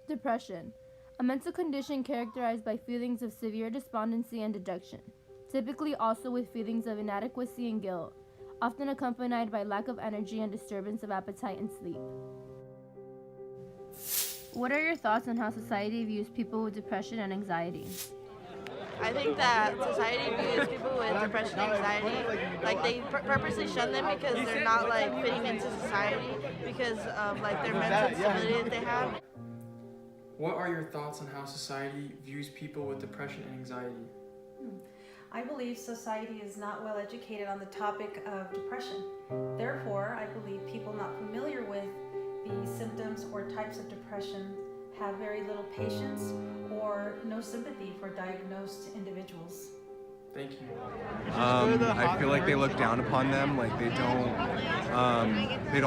Depression, a mental condition characterized by feelings of severe despondency and dejection, typically also with feelings of inadequacy and guilt, often accompanied by lack of energy and disturbance of appetite and sleep. What are your thoughts on how society views people with depression and anxiety? I think that society views people with depression and anxiety, like they purposely shun them because they're not like fitting into society because of like their mental instability that they have. What are your thoughts on how society views people with depression and anxiety? I believe society is not well educated on the topic of depression. Therefore, I believe people not familiar with the symptoms or types of depression have very little patience or no sympathy for diagnosed individuals. Thank you. I feel like they look down upon them. Like they don't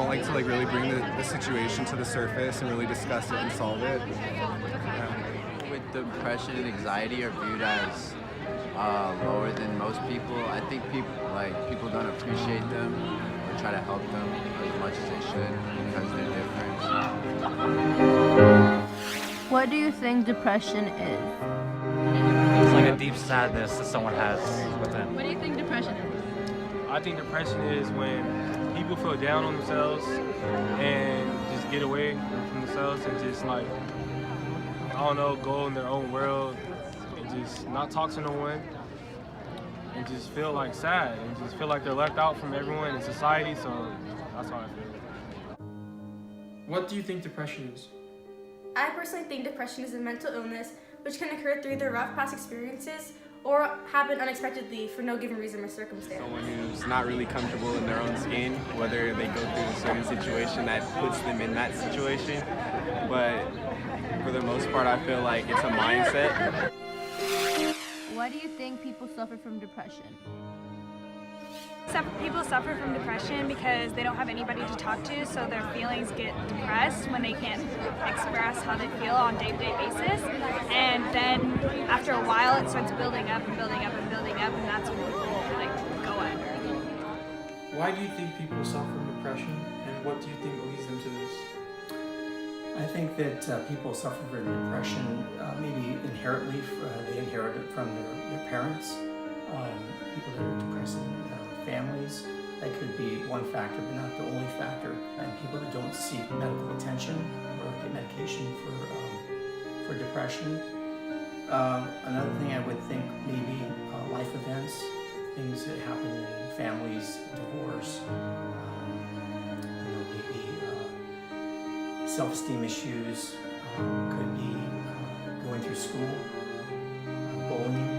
like to like really bring the situation to the surface and really discuss it and solve it. Yeah. With depression and anxiety are viewed as lower than most people. I think people don't appreciate them or try to help them as much as they should because they're different. What do you think depression is? It's like a deep sadness that someone has within. What do you think depression is? I think depression is when people feel down on themselves and just get away from themselves and just like, I don't know, go in their own world and just not talk to no one and just feel like sad and just feel like they're left out from everyone in society, so that's how I feel. What do you think depression is? I personally think depression is a mental illness which can occur through either rough past experiences or happen unexpectedly for no given reason or circumstance. Someone who's not really comfortable in their own skin, whether they go through a certain situation that puts them in that situation. But for the most part, I feel like it's a mindset. Why do you think people suffer from depression? People suffer from depression because they don't have anybody to talk to, so their feelings get depressed when they can't express how they feel on a day-to-day basis. And then after a while, it starts building up and building up and building up, and that's when people go under. Why do you think people suffer from depression, and what do you think leads them to this? I think that people suffer from depression maybe inherently. They inherit it from their parents. People that are depressed in their families. That could be one factor, but not the only factor. And people that don't seek medical attention or get medication for depression. Another thing I would think maybe life events, things that happen in families, divorce, maybe self-esteem issues, could be going through school, bullying,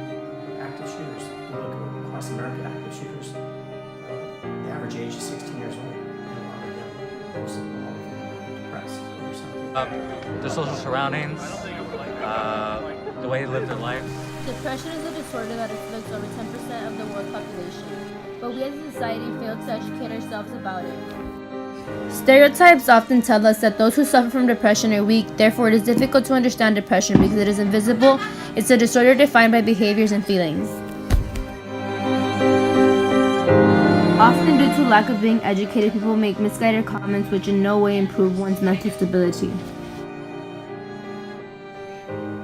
active shooters. You look across America, active shooters, the average age is 16 years old, and a lot of them, most of them are depressed or something. The social surroundings, the way they live their life. Depression is a disorder that afflicts over 10% of the world population, but we as a society fail to educate ourselves about it. Stereotypes often tell us that those who suffer from depression are weak, therefore it is difficult to understand depression because it is invisible. It's a disorder defined by behaviors and feelings. Often due to lack of being educated, people make misguided comments which in no way improve one's mental stability.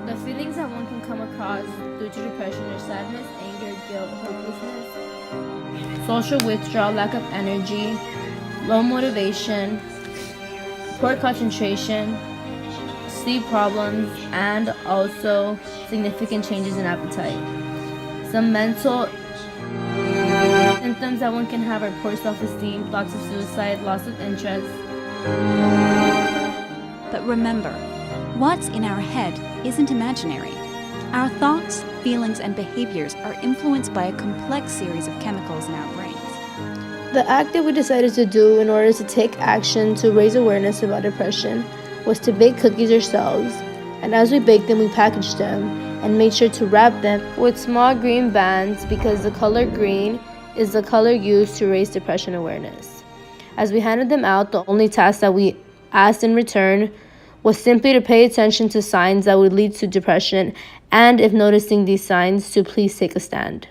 The feelings that one can come across due to depression are sadness, anger, guilt, hopelessness, social withdrawal, lack of energy, low motivation, poor concentration, sleep problems, and also significant changes in appetite. Some mental symptoms that one can have are poor self-esteem, thoughts of suicide, loss of interest. But remember, what's in our head isn't imaginary. Our thoughts, feelings, and behaviors are influenced by a complex series of chemicals in our brains. The act that we decided to do in order to take action to raise awareness about depression was to bake cookies ourselves, and as we baked them, we packaged them and made sure to wrap them with small green bands because the color green is the color used to raise depression awareness. As we handed them out, the only task that we asked in return was simply to pay attention to signs that would lead to depression, and if noticing these signs, to please take a stand.